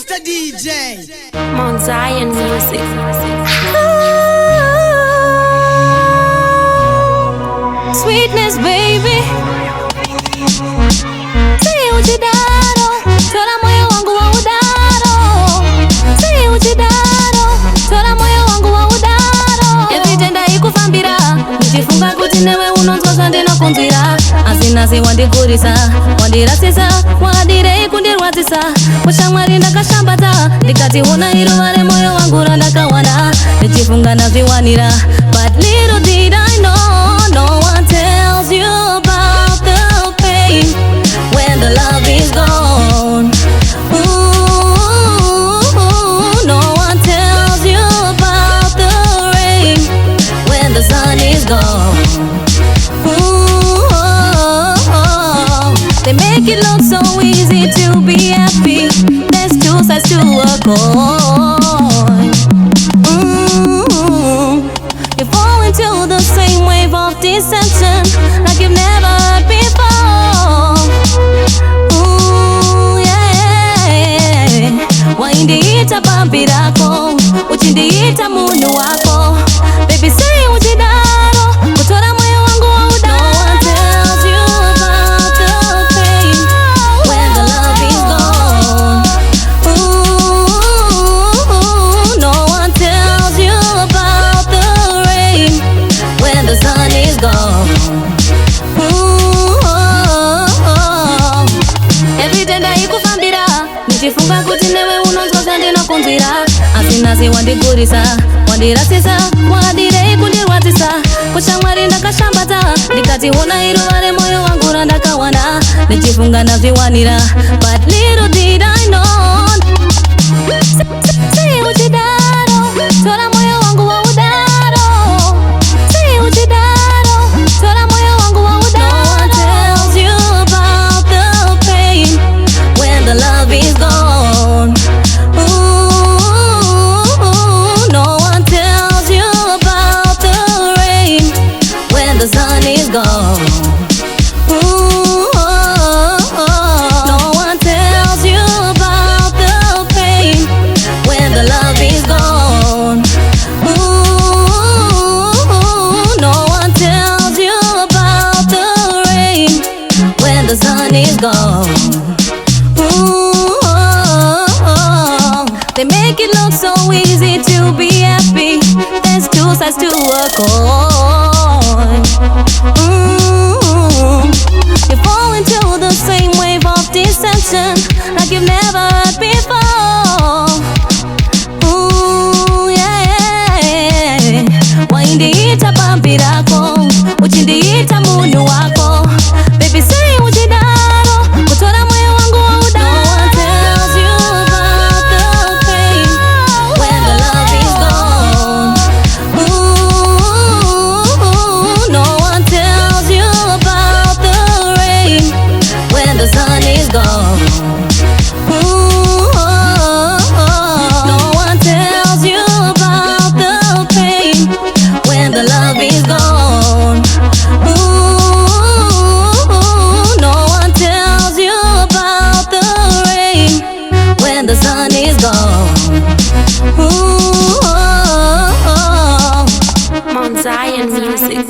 Mr. DJ. Mount Zion Music. Sweetness, baby. Say uchidaro, tola moyo wangu wa udaro. Say uchidaro, tola moyo wangu wa udaro. Everytenda ikufambira, nichifunga kuti newe unonzwa ndinokunzwira. Asinasi wandikurisa, wandirasisa, wadire kundirwadzisa. Kushamwari ndakashambata, ndikati una iruva remoyo wangu randakawana. Ndichifunga nazviwanira, but little did I know, no one tells you about the pain when the love is gone. Ooh, no one tells you about the rain when the sun is gone. They make it look so easy to be happy. There's two sides to a coin. You fall into the same wave of deception like you've never heard before. Ooh, yeah. Waindiita bambi rako, uchindiita munhu wako. Baby say uchidaro, kutora moyo wangu wa udaro. No one tells you about the pain when the love is gone. Ooh, no one tells you about the rain when the sun is gone. Everytenda ikufambira, nichifunga kuti newe unonzwa ndinokunzwira. Asinasi wandikurisa, wandirasisa, wadire kundirwadzisa. Kushamwari ndakashambata, ndikati una iruva remoyo wangu randakawana. Ndichifunga nazviwanira, but little did I know. Say uchidaro, tola moyo wangu wa udaro. Say uchidaro, tola moyo wangu wa udaro. No one tells you about the pain when the love is gone. Ooh, no one tells you about the rain when the sun is gone. Ooh, no one tells you about the pain when the love is gone. Ooh, no one tells you about the rain when the sun is gone. Ooh, they make it look so easy to be happy. There's two sides to a coin. You fall into the same wave of deception like you've never heard before. Ooh, yeah. Waindiita bambi rako, uchindiita munhu wako. Baby say uchidaro, kutora moyo wangu wa udaro. No one tells you about the pain when the love is gone. Ooh, no one tells you about the rain when the sun is gone. Ooh, no one tells you about the pain when the love is gone. Ooh, no one tells you about the rain when the sun is gone. Ooh, Mount Zion Music.